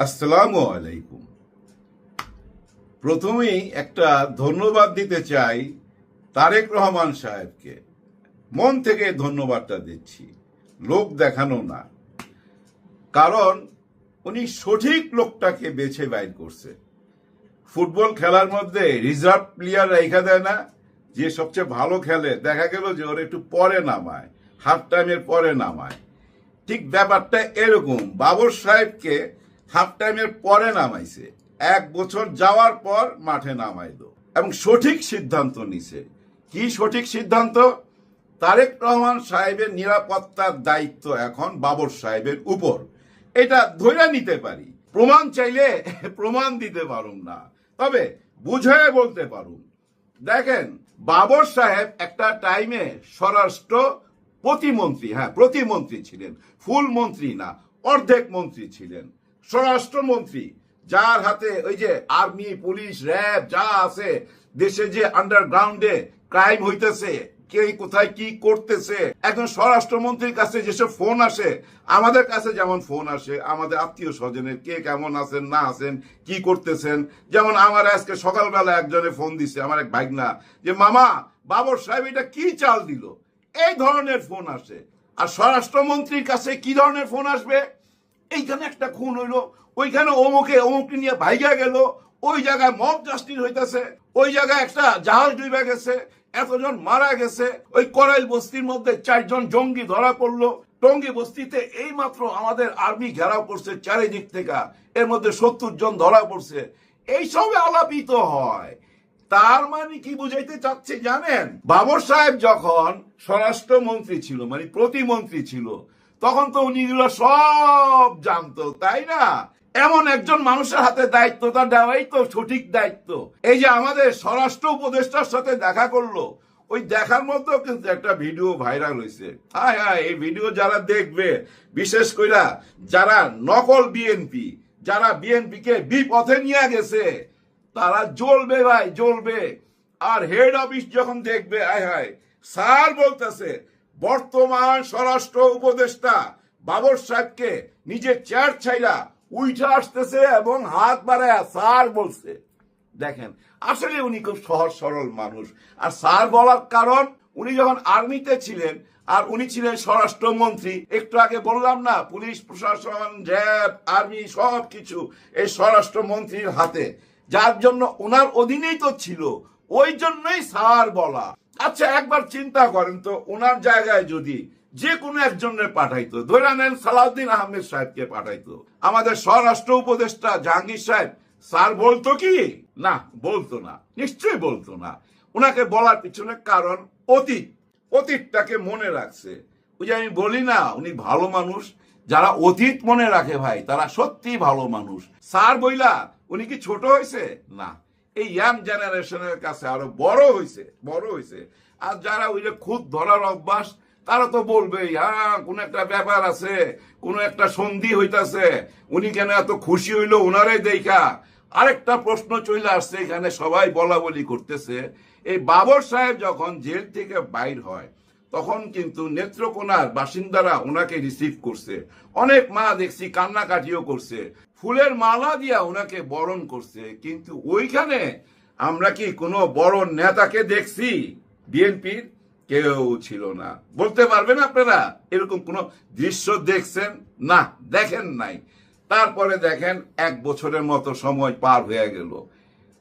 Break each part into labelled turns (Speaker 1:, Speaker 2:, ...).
Speaker 1: আসসালামু আলাইকুম। প্রথমেই একটা ধন্যবাদ দিতে চাই তারেক রহমান সাহেবকে। মন থেকে ধন্যবাদটা দিচ্ছি, লোক দেখানো না। কারণ উনি সঠিক লোকটাকে বেছে বাইর করছে। ফুটবল খেলার মধ্যে রিজার্ভ প্লেয়ার রেখা দেয় না, যে সবচেয়ে ভালো খেলে দেখা গেল যে ওর একটু পরে নামায়, হাফ টাইমের পরে নামায়। ঠিক ব্যাপারটা এরকম, বাবর সাহেবকে হাফ টাইমের পরে নামাইছে, 1 বছর যাওয়ার পর মাঠে নামাইলো এবং সঠিক সিদ্ধান্ত নিছে। কি সঠিক সিদ্ধান্ত? তারেক রহমান সাহেবের নিরাপত্তার দায়িত্ব এখন বাবর সাহেবের উপর। এটা ধরে নিতে পারি, প্রমাণ চাইলে প্রমাণ দিতে পারুম না, তবে বুঝায় বলতে পারুম। দেখেন, বাবর সাহেব একটা টাইমে স্বরাষ্ট্র প্রতিমন্ত্রী, প্রতিমন্ত্রী ছিলেন, ফুল মন্ত্রী না, অর্ধেক মন্ত্রী ছিলেন, স্বরাষ্ট্রমন্ত্রী, যার হাতে ওই যে আর্মি, পুলিশ, র্যাব যা আছে, দেশে যে আন্ডারগ্রাউন্ডে ক্রাইম হইতেছে, কে কোথায় কি করতেছে, একজন স্বরাষ্ট্রমন্ত্রীর কাছে যেসব ফোন আসে, আমাদের কাছে যেমন ফোন আসে আমাদের আত্মীয় স্বজনের, কে কেমন আছেন না আছেন, কি করতেছেন। যেমন আমার আজকে সকালবেলা একজনে ফোন দিছে, আমার এক ভাগনা, যে মামা বাবর সাহেব এটা কি চাল দিল, এই ধরনের ফোন আসে। আর স্বরাষ্ট্রমন্ত্রীর কাছে কি ধরনের ফোন আসবে? এইখানে একটা খুন হইলো, ওইখানে অমুকে নিয়ে ভাইগা গেল, ওই জায়গায় মব জাস্টিস হইতেছে, ওই জায়গায় একটা জাহাজ ডুবে গেছে, এতজন মারা গেছে, ওই করাইল বস্তির মধ্যে 4 জন জঙ্গি ধরা পড়লো, টঙ্গী বস্তিতে এই মাত্র আমাদের আর্মি ঘেরাও করছে চারিদিক থেকে, এর মধ্যে 70 জন ধরা পড়ছে। এইসবে আলাপিত হয়। তার মানে কি বুঝাইতে চাচ্ছে জানেন? বাবর সাহেব যখন স্বরাষ্ট্রমন্ত্রী ছিল, মানে প্রতিমন্ত্রী ছিল, তখন তো উনি এগুলো সব জানতো, তাই না? এমন একজন মানুষের হাতে দায়িত্বটা দেওয়াই তো সঠিক দায়িত্ব। এই যে আমাদের স্বরাষ্ট্র উপদেষ্টার সাথে দেখা করলো, ওই দেখার মধ্যেও কিন্তু একটা ভিডিও ভাইরাল হয়েছে। এই ভিডিও যারা দেখবে, বিশেষ করে যারা নকল বিএনপি, যারা বিএনপি কে বিপথে নিয়ে গেছে, তারা জ্বলবে ভাই, জ্বলবে। আর হেড অফিস যখন দেখবে, স্যার বলতেছে বর্তমান স্বরাষ্ট্র উপদেষ্টা বাবর সাহেবকে নিজের চেয়ার ছাইরা উঠে আসতেছে এবং হাত বাড়ায় স্যার বলছে। দেখেন, আসলে উনি খুব সহজ সরল মানুষ। আর স্যার বলার কারণ, উনি যখন আর্মিতে ছিলেন আর উনি ছিলেন স্বরাষ্ট্রমন্ত্রী, একটু আগে বললাম না, পুলিশ প্রশাসন, র্যাব, আর্মি সবকিছু এই স্বরাষ্ট্রমন্ত্রীর হাতে, যার জন্য ওনার অধীনেই তো ছিল, ওই জন্যই স্যার বলা। আচ্ছা, একবার চিন্তা করেন তো, ওনার জায়গায় যদি যে কোনো একজনের পাঠাইতো, ধরে নেন সালাউদ্দিন আহমেদ সাহেবকে পাঠাইতো, আমাদের স্বরাষ্ট্র উপদেষ্টা জাহাঙ্গীর সাহেব, স্যার বলতো কি? না, বলতো না, নিশ্চয়ই বলতো না। ওনাকে বলার পিছনে কারণ অতীতটাকে মনে রাখছে। ওই যে আমি বলি না, উনি ভালো মানুষ। যারা অতীত মনে রাখে ভাই, তারা সত্যি ভালো মানুষ। স্যার বইলা উনি কি ছোট হয়েছে? না, এই ইয়াং জেনারেশনের কাছে আরো বড় হয়েছে। আর যারা ওই যে খুদ ধরার অভ্যাস, তারা তো বলবেই, কোন একটা ব্যাপার আছে, কোন একটা সন্ধি হইতাছে, উনি কেন এত খুশি হইলো ওনারাই দেখা। আরেকটা প্রশ্ন চলে আসছে, এখানে সবাই বলা বলি করতেছে, এই বাবর সাহেব যখন জেল থেকে বাইর হয়, তখন কিন্তু নেত্রকোনার বাসিন্দারা ওনাকে রিসিভ করছে। অনেক মা দেখছি কান্নাকাটিও করছে, ফুলের মালা দিয়া ওনাকে বরণ করছে। কিন্তু ওইখানে আমরা কি কোনো বড় নেতাকে দেখছি? বিএনপির কেউ ছিল না। বলতে পারবেন আপনারা এরকম কোন দৃশ্য দেখছেন? না, দেখেন নাই। তারপরে দেখেন, 1 বছরের মতো সময় পার হয়ে গেল,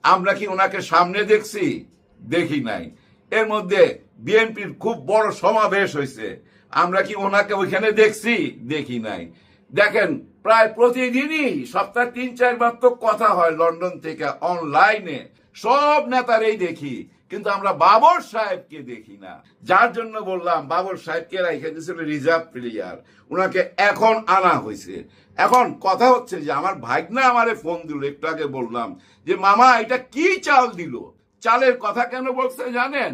Speaker 1: আমরা কি ওনাকে সামনে দেখছি? দেখি নাই। এর মধ্যে বিএনপির খুব বড় সমাবেশ হয়েছে, আমরা কি ওনাকে ওইখানে দেখছি? দেখি নাই। দেখেন, প্রায় প্রতিদিনই সপ্তাহে 3-4 বার তো কথা হয় লন্ডন থেকে অনলাইনে, সব নেতারেই দেখি, কিন্তু আমরা বাবর সাহেবকে দেখি না। যার জন্য বললাম, বাবর সাহেবকে রেখে দিয়েছিল রিজার্ভ প্লেয়ার, ওনাকে এখন আনা হয়েছে। এখন কথা হচ্ছে যে আমার ভাগনা আমারে ফোন দিল, একটু আগে বললাম যে মামা এটা কি চাল দিল। চালের কথা কেন বলছে জানেন?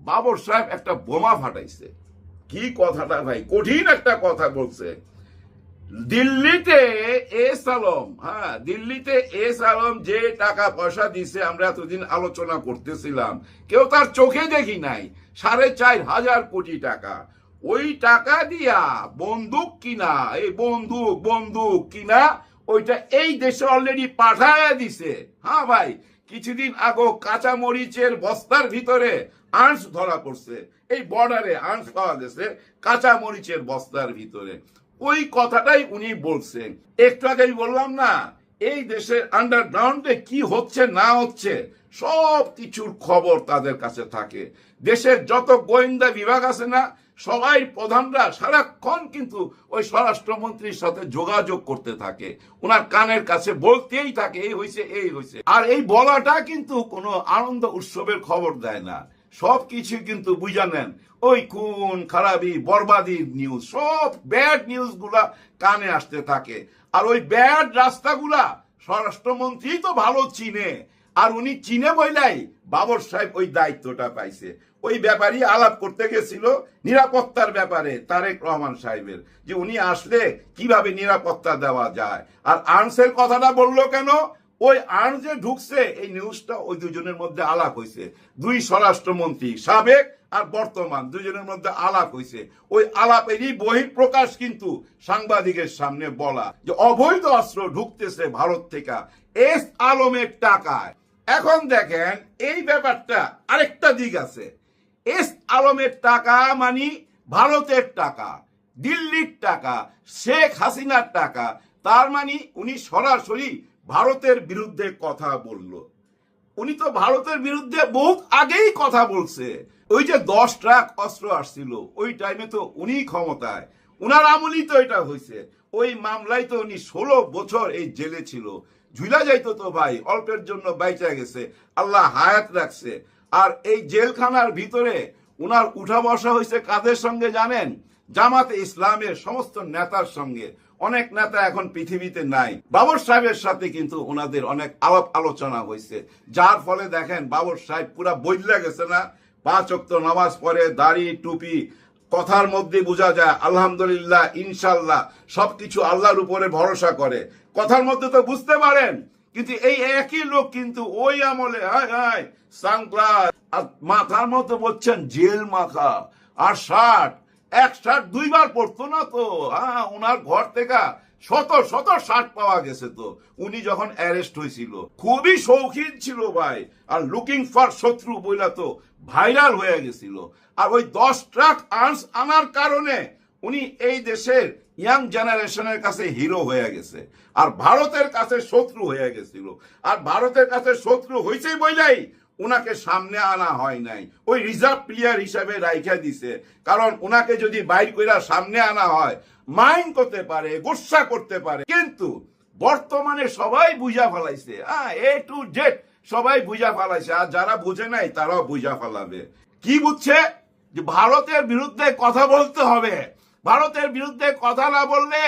Speaker 1: বাবর সাহেব একটা বোমা ফাটাইছে। কি কথাটা ভাই, কঠিন একটা কথা বলছে। দিল্লিতে এস আলম যে টাকা পয়সা দিছে, আমরা এতদিন আলোচনা করতেছিলাম, কেউ তার চোখে দেখি নাই, 4,500 কোটি টাকা। ওই টাকা দিয়া বন্দুক কিনা, ওইটা এই দেশে অলরেডি পাঠায় দিছে। হ্যাঁ ভাই, কিছুদিন আগে কাঁচা মরিচের বস্তার ভিতরে আঁশ ধরা পড়ছে, এই বর্ডারে আঁশ পাওয়া গেছে কাঁচা মরিচের বস্তার ভিতরে। ওই কথাটাই উনি বলছেন। একটু আগে বললাম না, এই দেশের আন্ডারগ্রাউন্ডে কি হচ্ছে না হচ্ছে সব কিছুর খবর তাদের কাছে থাকে। দেশের যত গোয়েন্দা বিভাগ আছে না, সবাই প্রধানরা সারাক্ষণ কিন্তু ওই স্বরাষ্ট্রমন্ত্রীর সাথে যোগাযোগ করতে থাকে, ওনার কানের কাছে বলতেই থাকে এই হয়েছে এই হয়েছে। আর এই বলাটা কিন্তু কোনো আনন্দ উৎসবের খবর দেয় না, সব কিছু কিন্তু বুঝা নেন ওই খুন খারাপি বরবাদির নিউজ, সব ব্যাড নিউজ গুলা কানে আসতে থাকে। আর ওই ব্যাড রাস্তাগুলা স্বরাষ্ট্রমন্ত্রী তো ভালো চিনে, আর উনি চিনে বইলাই বাবর সাহেব ওই দায়িত্বটা পাইছে। ওই ব্যাপারই আলাপ করতে গেছিল নিরাপত্তার ব্যাপারে তারেক রহমান সাহেবের, যে উনি আসলে কিভাবে নিরাপত্তা দেওয়া যায়। আর আর্মসের কথাটা বললো কেন, ওই আর্মস যে ঢুকছে এই নিউজটা ওই দুজনের মধ্যে আলাপ হয়েছে, দুই স্বরাষ্ট্রমন্ত্রী সাবেক আর বর্তমান দুজনের মধ্যে আলাপ হয়েছে। ওই আলাপেরই বহিঃপ্রকাশ কিন্তু সাংবাদিকের সামনে বলা যে অবৈধ অস্ত্র ঢুকতেছে ভারত থেকে এস আলমের টাকায়। এখন দেখেন এই ব্যাপারটা আরেকটা দিক আছে। এস আলমের টাকা মানে ভারতের টাকা, দিল্লির টাকা, শেখ হাসিনার টাকা। তার মানে উনি সরাসরি ভারতের বিরুদ্ধে কথা বলল। উনি তো ভারতের বিরুদ্ধে বহু আগেই কথা বলছে। ওই যে 10 ট্রাক অস্ত্র আসছিল ওই টাইমে তো উনি ক্ষমতায়, উনার আমলই তো এটা হয়েছে। ওই মামলায় তো উনি 16 বছর এই জেলে ছিল, ঝুলা যাইতো তো ভাই, অল্পের জন্য বাইচা গেছে, আল্লাহ হায়াত রাখছে। আর এই জেলখানার ভিতরে উনার উঠা বসা হয়েছে কাদের সঙ্গে জানেন? জামাতে ইসলামের সমস্ত নেতার সঙ্গে। অনেক নেতা এখন পৃথিবীতে নাই, বাবর সাহেবের সাথে কিন্তু ওনাদের অনেক আলাপ আলোচনা হয়েছে, যার ফলে দেখেন বাবর সাহেব পুরা বদলে গেছে না। 5 ওয়াক্ত নামাজ পড়ে, দাড়ি টুপি, কথার মধ্যে বোঝা যায় আলহামদুলিল্লাহ ইনশাল্লাহ, সবকিছু আল্লাহর উপরে ভরসা করে, কথার মধ্যে তো বুঝতে পারেন। কিন্তু এই একই লোক কিন্তু ওই আমলে হায় হায় সানগ্লাস আর মাথার মতো বলছেন জেল মাখা, আর শার্ট, এক শার্ট 2 বার পরতো না তো। হ্যাঁ, ওনার ঘর থেকে শত শত শার্ট পাওয়া গেছে তো উনি যখন অ্যারেস্ট হয়েছিল। খুবই শৌখিন ছিল ভাই, আর লুকিং ফর শত্রু বইলা তো ভাইরাল হয়ে গেছিল। আর ওই 10 ট্রাক আর্মস আনার কারণে উনি এই দেশের ইয়াং জেনারেশনের কাছে হিরো হয়ে গেছে, আর ভারতের কাছে শত্রু হয়ে গেছিল। আর ভারতের কাছে শত্রু হয়েছে বইলাই উনাকে সামনে আনা হয় নাই, ওই রিজার্ভ প্লেয়ার হিসাবে রাইখা দিছে। কারণ উনাকে যদি বাইর কইরা সামনে আনা হয় মাইন্ড করতে পারে, গুসা করতে পারে। কিন্তু বর্তমানে সবাই বুঝা ফেলাইছে, এ টু জেড সবাই বুঝা ফেলাইছে। আর যারা বুঝে নাই তারাও বুঝা ফেলাবে। কি বুঝছে? যে ভারতের বিরুদ্ধে কথা বলতে হবে, ভারতের বিরুদ্ধে কথা না বললে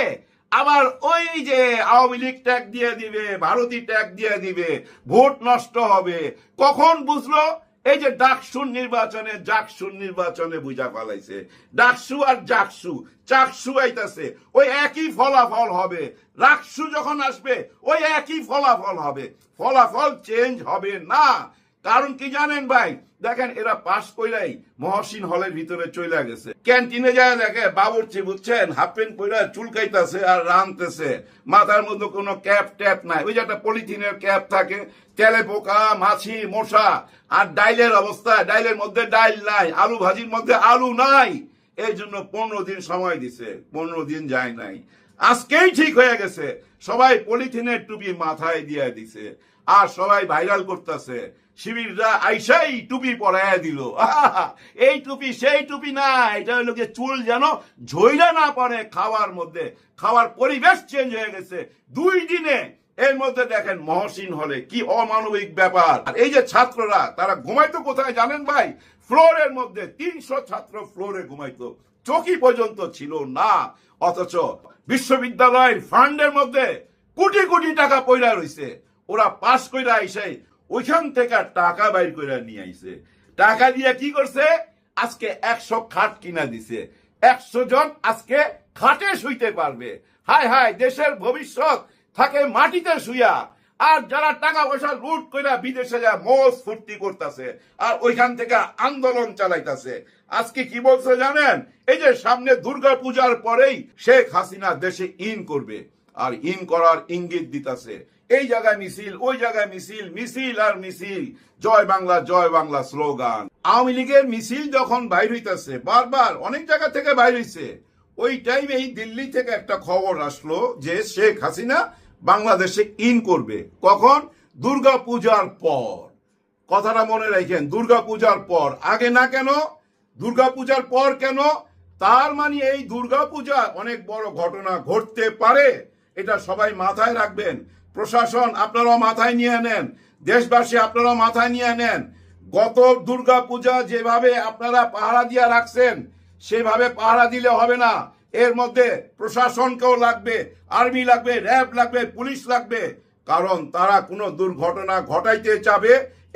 Speaker 1: আবার ওই যে আওয়ামী লীগ ট্যাগ দিয়ে দিবে, ভারতী ট্যাগ দিয়ে দিবে, ভোট নষ্ট হবে। কখন বুঝলো? এই যে ডাকসুর নির্বাচনে জাকসুর নির্বাচনে বুঝা ফেলাইছে। ডাকসু আর জাকসু, চাকসু আইতাছে, ওই একই ফলাফল হবে। রাকসু যখন আসবে ওই একই ফলাফল হবে, ফলাফল চেঞ্জ হবে না। কারণ কি জানেন ভাই? দেখেন এরা পাশ কইরাই মহসিন হলের ভিতরে চলে গেছে, ক্যান্টিনে যায় দেখে বাবুর্চি বুঝছেন হাফ প্যান্ট পরে চুলকাইতেছে আর রানতেছে, মাথার মধ্যে কোনো ক্যাপ ট্যাপ নাই, ওই যে একটা পলিথিনের ক্যাপ থাকে, তেলে পোকা মাছি মশা। আর ডাইলের অবস্থা, ডাইলের মধ্যে ডাইল নাই, আলু ভাজির মধ্যে আলু নাই। এই জন্য 15 দিন সময় দিছে, 15 দিন যায় নাই, আজকেই ঠিক হয়ে গেছে। সবাই পলিথিনের টুপি মাথায় দিয়ে দিছে, আর সবাই ভাইরাল করতেছে। শিবিররা আইসাই টুপি পরাইয়া দিল। এই টুপি সেই টুপি না, এটা হলো যে চুল যেন ঝইরা না পড়ে খাওয়ার মধ্যে। খাওয়ার পরিবেশ চেঞ্জ হয়ে গেছে 2 দিনে। এর মধ্যে দেখেন মহসিন হলে কি অমানবিক ব্যাপার। আর এই যে ছাত্ররা তারা ঘুমাইতো কোথায় জানেন ভাই? ফ্লোরের মধ্যে। 300 ছাত্র ফ্লোরে ঘুমাইতো, চৌকি পর্যন্ত ছিল না। অথচ বিশ্ববিদ্যালয়ের ফান্ডের মধ্যে কোটি কোটি টাকা পয়লা রয়েছে, ওরা পাস কইরা আইসাই ওইখান থেকে টাকা বাইর করে নিয়ে আইছে। টাকা দিয়ে কি করছে? আজকে 100 খাট কিনা দিছে, 100 জন আজকে খাটে শুইতে পারবে। হায় হায়, দেশের ভবিষ্যৎ থাকে মাটিতে শুইয়া। আর যারা টাকা পয়সা লুট কইরা বিদেশে যা মোজ ফুর্তি করতেছে আর ওইখান থেকে আন্দোলন চালাইতেছে। আজকে কি বলছে জানেন? এই যে সামনে দুর্গা পূজার পরেই শেখ হাসিনা দেশে ইন করবে, আর ইন করার ইঙ্গিত দিতেছে। এই জায়গায় মিছিল, ওই জায়গায় মিছিল, মিছিল আর মিছিল, জয় বাংলা স্লোগান। আওয়ামী লীগের মিছিল যখন বাইর হইতেছে, বারবার অনেক জায়গা থেকে বাইর হইছে, ওই টাইমেই দিল্লি থেকে একটা খবর আসলো যে শেখ হাসিনা বাংলাদেশে ইন করবে। কখন? দুর্গা পূজার পর। কথাটা মনে রাখেন, দুর্গা পূজার পর, আগে না কেন? দুর্গা পূজার পর কেন? তার মানে এই দুর্গা পূজা অনেক বড় ঘটনা ঘটতে পারে, এটা সবাই মাথায় রাখবেন। প্রশাসন আপনারাও মাথায় নিয়ে নেন, দেশবাসী আপনারাও মাথায় নিয়ে নেন। গত দুর্গা পূজা যেভাবে আপনারা পাহারা দিয়ে রাখছেন, সেভাবে পাহারা দিলে হবে না। এর মধ্যে প্রশাসনকেও লাগবে, আর্মি লাগবে, র্যাব লাগবে, পুলিশ লাগবে, কারণ তারা কোনো দুর্ঘটনা ঘটাইতে চাবে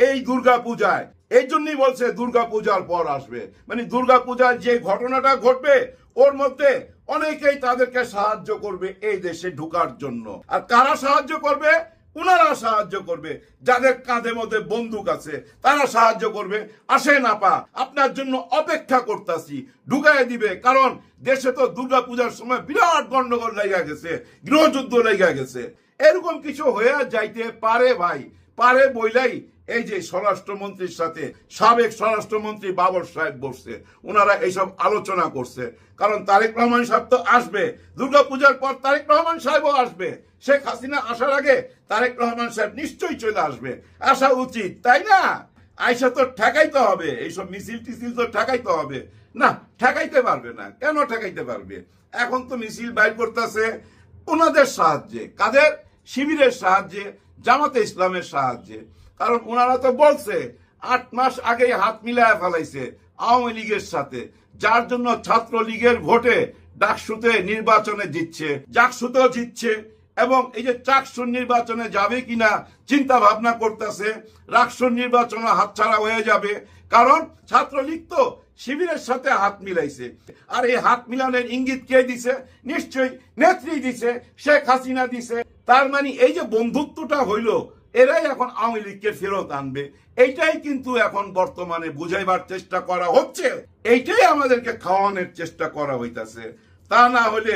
Speaker 1: এই দুর্গা পূজায়। এই জন্যই বলছে দুর্গা পূজার পর আসবে, মানে দুর্গা পূজার যে ঘটনাটা ঘটবে ওর মধ্যে অনেকেই তাদেরকে সাহায্য করবে এই দেশে ঢুকার জন্য। আর কারা সাহায্য করবে? উনারা সাহায্য করবে, যাদের কাঁধে মধ্যে বন্দুক আছে তারা সাহায্য করবে। আসেন আপা, আপনার জন্য অপেক্ষা করতেছি, ঢুকাই দিবে। কারণ দেশে তো দুর্গা পূজার সময় বিরাট গন্ডগোল লেগে গেছে, গৃহযুদ্ধ লেগে গেছে। এরকম কিছু হয়ে যাইতে পারে ভাই, পারে বইলাই এই যে স্বরাষ্ট্রমন্ত্রীর সাথে সাবেক স্বরাষ্ট্রমন্ত্রী বাবর সাহেব বসছে, ওনারা এইসব আলোচনা করছে। কারণ তারেক রহমান সাহেব তো আসবে, দুর্গাপূজার পর তারেক রহমান সাহেবও আসবে। শেখ হাসিনা আসার আগে তারেক রহমান সাহেব নিশ্চয়ই চলে আসবে, আসা উচিত, তাই না? আইসা তো ঠেকাইতে হবে, এইসব মিছিল টিছিল তো ঠেকাইতে হবে না। ঠেকাইতে পারবে না, কেন ঠেকাইতে পারবে? এখন তো মিছিল বাইর করতেছে ওনাদের সাহায্যে। কাদের? শিবিরের সাহায্যে, জামাতে ইসলামের সাহায্যে। কারণ ওনারা তো বলছে 8 মাস আগেই হাত মিলায় ফেলাইছে আওয়ামী লীগের সাথে, যার জন্য ছাত্র লীগের ভোটে ডাকসুতে নির্বাচনে জিতছে, জাকসুতেও জিতছে, এবং এই যে চাকসুর নির্বাচনে যাবে কিনা চিন্তা ভাবনা করতেছে। রাকসুর নির্বাচনে হাতছাড়া হয়ে যাবে, কারণ ছাত্রলীগ তো শিবিরের সাথে হাত মিলাইছে। আর এই হাত মিলানোর ইঙ্গিত কে দিছে? নিশ্চয়ই নেত্রী দিছে, শেখ হাসিনা দিছে। তার মানে এই যে বন্ধুত্বটা হইল, এরাই এখন আওয়ামী লীগকে ফেরত আনবে। এইটাই কিন্তু এখন বর্তমানে বুঝাইবার চেষ্টা করা হচ্ছে, এইটাই আমাদেরকে খাওয়ানোর চেষ্টা করা হইতাছে। তা না হলে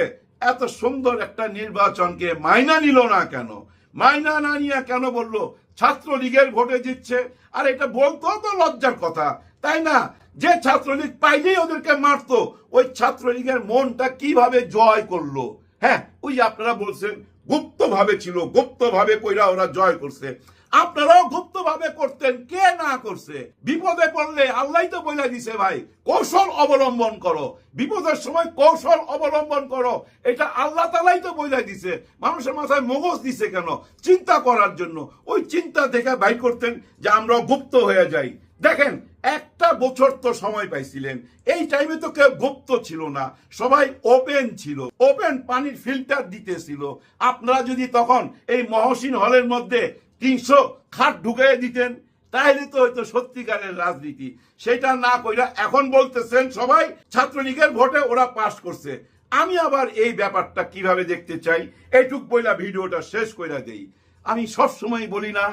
Speaker 1: এত সুন্দর একটা নির্বাচনকে মাইনা নিল না কেন? মাইনা না নিয়ে কেন বললো ছাত্রলীগের ভোটে জিতছে? আর এটা বলতো তো লজ্জার কথা, তাই না? যে ছাত্রলীগ পাইলেই ওদেরকে মারতো, ওই ছাত্রলীগের মনটা কিভাবে জয় করলো? হ্যাঁ, ওই আপনারা বলছেন গুপ্ত ভাবে ছিল, গুপ্ত ভাবে কইরা ওরা জয় করছে। আপনারাও গুপ্ত ভাবে করতেন, কে না করছে? বিপদে পড়লে আল্লাহ তো বলে দিছে ভাই, কৌশল অবলম্বন করো, বিপদের সময় কৌশল অবলম্বন করো, এটা আল্লাহ তাআলাই তো বলে দিছে। মানুষের মাথায় মগজ দিছে কেন? চিন্তা করার জন্য। ওই চিন্তা থেকে বাইর করতেন যে আমরা গুপ্ত হয়ে যাই। দেখেন, একটা বছর তো সময় পাইছিলেন, এই টাইমে তো কেউ গুপ্ত ছিল না, সবাই ওপেন ছিল, ওপেন পানির ফিল্টার দিতেছিল। আপনারা যদি তখন এই মহসিন হলের মধ্যে 300 খাট ঢুকিয়ে দিতেন, তাহলে তো হয়তো সত্যিকারের রাজনীতি। সেটা না কইরা এখন বলতেছেন সবাই ছাত্রলীগের ভোটে ওরা পাশ করছে। আমি আবার এই ব্যাপারটা কিভাবে দেখতে চাই, এইটুক বইলা ভিডিওটা শেষ কইরা দেই। আমি সবসময় বলি না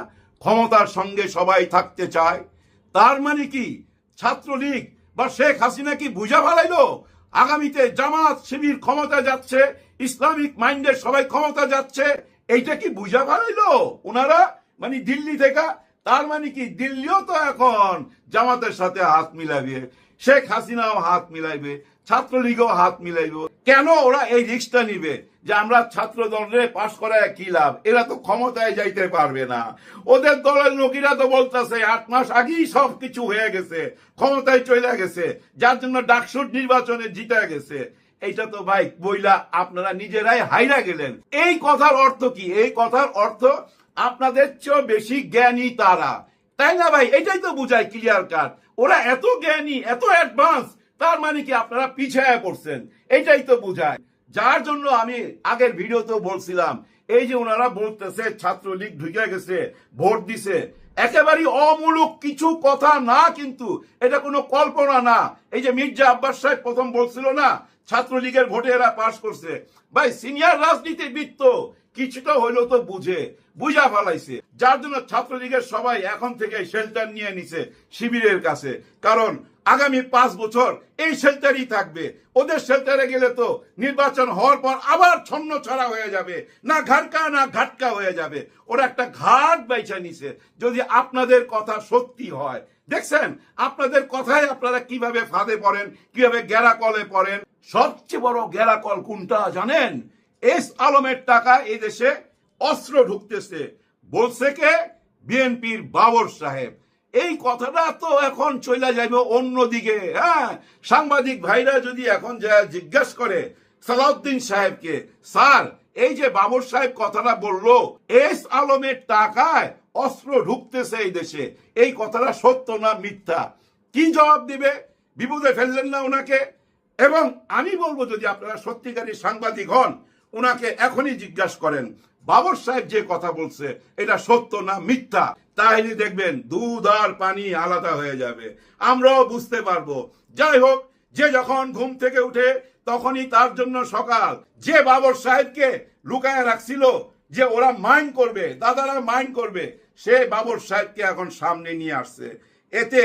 Speaker 1: ক্ষমতার সঙ্গে সবাই থাকতে চায়? তার মানে কি ছাত্রলীগ বা শেখ হাসিনা কি বুঝা ফেলাইলো আগামীতে জামাত শিবির ক্ষমতা যাচ্ছে, ইসলামিক মাইন্ডের সবাই ক্ষমতা যাচ্ছে? এইটা কি বুঝা ফেলাইলো ওনারা, মানে দিল্লি থেকে? তার মানে কি দিল্লিও তো এখন জামাতের সাথে হাত মিলাবে, শেখ হাসিনাও হাত মিলাইবে, ছাত্রলীগও হাত মিলাইবে। কেন ওরা এই রিস্কটা নিবে যে আমরা ছাত্র দলের পাশ করায় কি লাভ? এরা তো ক্ষমতায় যাইতে পারবে না। ওদের দলের লোকেরা তো বলতেছে 8 মাস আগেই সব কিছু হয়ে গেছে, ক্ষমতায় চলে গেছে, যার জন্য ডাকসুর নির্বাচনে জিতে গেছে। এইটা তো ভাই বইলা আপনারা নিজেরাই হাইরা গেলেন। এই কথার অর্থ কি? এই কথার অর্থ আপনাদের চেয়েও বেশি জ্ঞানী তারা, তাই না ভাই? এটাই তো বুঝায় ক্লিয়ার কাট। ওরা এত জ্ঞানী, এত অ্যাডভান্স, তার মানে কি আপনারা পিছায়া পড়ছেন, এটাই তো বুঝায়। যার জন্য আমি আগের ভিডিওতেও বলছিলাম, এই যে ওনারা বলতেছে ছাত্রলীগ ঢুকে গেছে, ভোট দিছে, একেবারেই অমূলক কিছু কথা না, কিন্তু এটা কোনো কল্পনা না। এই যে মির্জা আব্বাস সাহেব প্রথম বলছিল না ছাত্রলীগের ভোটে এরা পাশ করছে, ভাই সিনিয়র রাজনীতিবিদ তো কিছুটা হইলেও তো বুঝা ফেলাইছে। যার জন্য ছাত্রলীগের সবাই এখন থেকে শেল্টার নিয়ে নিছে শিবিরের কাছে। কারণ আগামী 5 বছর এই শেল্টারই থাকবে। ওদের শেল্টারে গেলে তো নির্বাচন হওয়ার পর আবার ছন্ন ছড়া হয়ে যাবে, না ঘাটকা না ঘাটকা হয়ে যাবে। ওরা একটা ঘাট বাইছা নিছে। যদি আপনাদের কথা সত্যি হয়, দেখছেন আপনাদের কথায় আপনারা কিভাবে ফাঁদে পড়েন, কিভাবে গেরাকলে পড়েন। সবচেয়ে বড় গেরাকল কোনটা জানেন? এস আলমের টাকা এই দেশে অস্ত্র ঢুকতেছে, বলছে কে? বিএনপির বাবর সাহেব। এই কথাটা তো এখন চলে যাবে অন্যদিকে। হ্যাঁ, সাংবাদিক ভাইরা যদি এখন যা জিজ্ঞাসা করে সালাউদ্দিন সাহেবকে, স্যার এই যে বাবর সাহেব কথাটা বললো, এস আলমের টাকায় অস্ত্র ঢুকতেছে এই দেশে, এই কথাটা সত্য না মিথ্যা? কি জবাব দিবে? বিপদে ফেললেন না ওনাকে? এবং আমি বলবো, যদি আপনারা সত্যিকারী সাংবাদিক হন, ওনাকে এখনই জিজ্ঞাসা করেন বাবর সাহেব যে কথা বলছে এটা সত্য না মিথ্যা। তাইলে দেখবেন দুধ আর পানি আলাদা হয়ে যাবে, আমরাও বুঝতে পারবো। যাই হোক, যে যখন ঘুম থেকে উঠে তখনই তার জন্য সকাল। যে বাবর সাহেবকে লুকায় রাখছিল যে ওরা মাইন্ড করবে, দাদারা মাইন্ড করবে, সে বাবর সাহেবকে এখন সামনে নিয়ে আসছে। এতে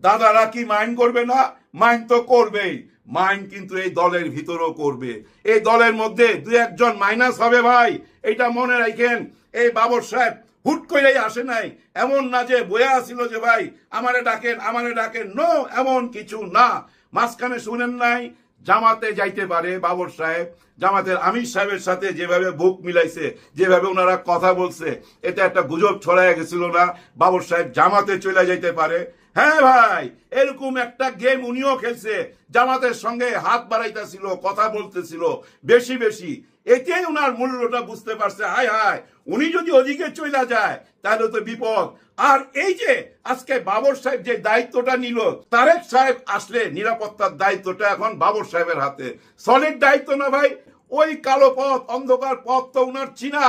Speaker 1: দাদারা কি মাইন্ড করবে না? মাইন্ড তো করবেই। মাইন্ড কিন্তু এই দলের ভিতরও করবে। এই দলের মধ্যে 2-1 মাইনাস হবে ভাই, এটা মনে রাখেন। এই বাবর সাহেব হুট করেই আসে নাই, এমন না যে বয়া আসিল যে ভাই আমারে ডাকেন আমারে ডাকেন। নো, এমন কিছু না। মাঝখানে শুনেন নাই জামাতে যাইতে পারে বাবর সাহেব? জামাতের আমির সাহেবের সাথে যেভাবে বুক মিলাইছে, যেভাবে ওনারা কথা বলছে, এটা একটা গুজব ছড়ায় গেছিল না বাবর সাহেব জামাতে চলে যাইতে পারে? হ্যাঁ ভাই, এরকম একটা গেম উনিও খেলছে, জামাতের সঙ্গে হাত বাড়াইতেছিল, কথা বলতেছিল বেশি বেশি। এতেই উনার মূল্যটা বুঝতে পারছে। হায় হায়, উনি যদি ওদিকে চলে যায় তাহলে তো বিপদ। আর এই যে আজকে বাবর সাহেব যে দায়িত্বটা নিল, তারেক সাহেব আসলে নিরাপত্তার দায়িত্বটা এখন বাবর সাহেবের হাতে। সলিড দায়িত্ব না ভাই? ওই কালো পথ, অন্ধকার পথ তো উনার চিনা।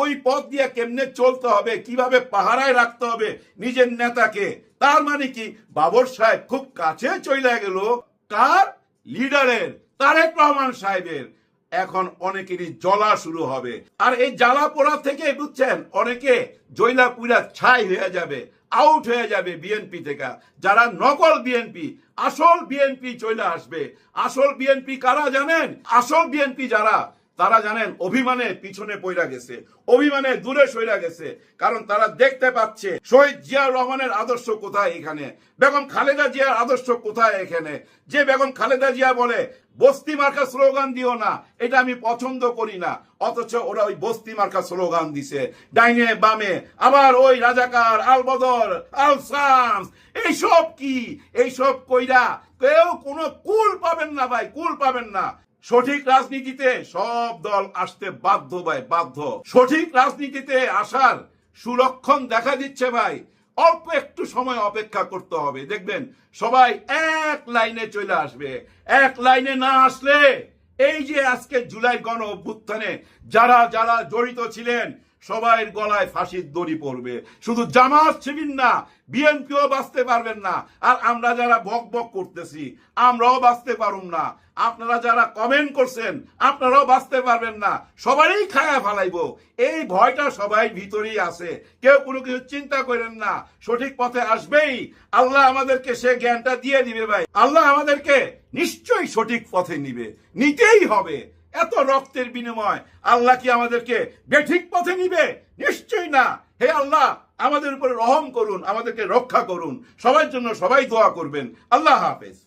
Speaker 1: ওই পথ দিয়ে কেমনে চলতে হবে, কিভাবে পাহারায় রাখতে হবে নিজের নেতাকে। তার মানে কি বাবর সাহেব খুব কাছে চলে গেল কার? লিডারের, তারেক রহমান সাহেবের। এখন অনেকেরই জ্বলা শুরু হবে। আর এই জ্বালা পোড়া থেকে বুঝছেন অনেকে জয়লা পুরা ছাই হয়ে যাবে, আউট হয়ে যাবে বিএনপি থেকে। যারা নকল বিএনপি, আসল বিএনপি চলে আসবে। আসল বিএনপি কারা জানেন? আসল বিএনপি যারা, তারা জানেন অভিমানে পিছনে পড়া গেছে, অভিমানে দূরে সইরা গেছে। কারণ তারা দেখতে পাচ্ছে শহীদ জিয়াউর রহমানের আদর্শ কোথায় এখানে, বেগম খালেদা জিয়ার আদর্শ কোথায় এখানে। যে বেগম খালেদা জিয়া বলে বস্তি মার্কা স্লোগান দিও না, এটা আমি পছন্দ করি না, অথচ ওরা ওই বস্তি মার্কা স্লোগান দিছে ডাইনে বামে। আবার ওই রাজাকার, আল বদর, আল শামস, এইসব কি? এইসব কইরা কেউ কোনো কুল পাবেন না ভাই, কুল পাবেন না। সঠিক রাজনীতিতে সব দল আসতে বাধ্য ভাই, বাধ্য। সঠিক রাজনীতিতে আসার সুলক্ষণ দেখা দিচ্ছে ভাই। অল্প একটু সময় অপেক্ষা করতে হবে, দেখবেন সবাই এক লাইনে চলে আসবে। এক লাইনে না আসলে এই যে আজকে জুলাই গণ অভ্যুত্থানে যারা যারা জড়িত ছিলেন সবাই গলায় ফাঁসির দড়ি পড়বে। শুধু জামাত শিবির না, বিএনপিও বাঁচতে পারবেন না। আর আমরা যারা বক বক করতেছি আমরাও বাঁচতে পারুম না। আপনারা যারা কমেন্ট করছেন আপনারাও বাঁচতে পারবেন না। সবারই খায়া ফালাইবো, এই ভয়টা সবাই ভিতরেই আছে। কেউ কোনো কিছু চিন্তা করেন না, সঠিক পথে আসবেই। আল্লাহ আমাদেরকে সে জ্ঞানটা দিয়ে দিবে ভাই। আল্লাহ আমাদেরকে নিশ্চয়ই সঠিক পথে নিবে, নিতেই হবে। এত রক্তের বিনিময় আল্লাহ কি আমাদেরকে বেঠিক পথে নিবে? নিশ্চয়ই না। হে আল্লাহ, আমাদের উপরে রহম করুন, আমাদেরকে রক্ষা করুন। সবার জন্য সবাই দোয়া করবেন। আল্লাহ হাফেজ।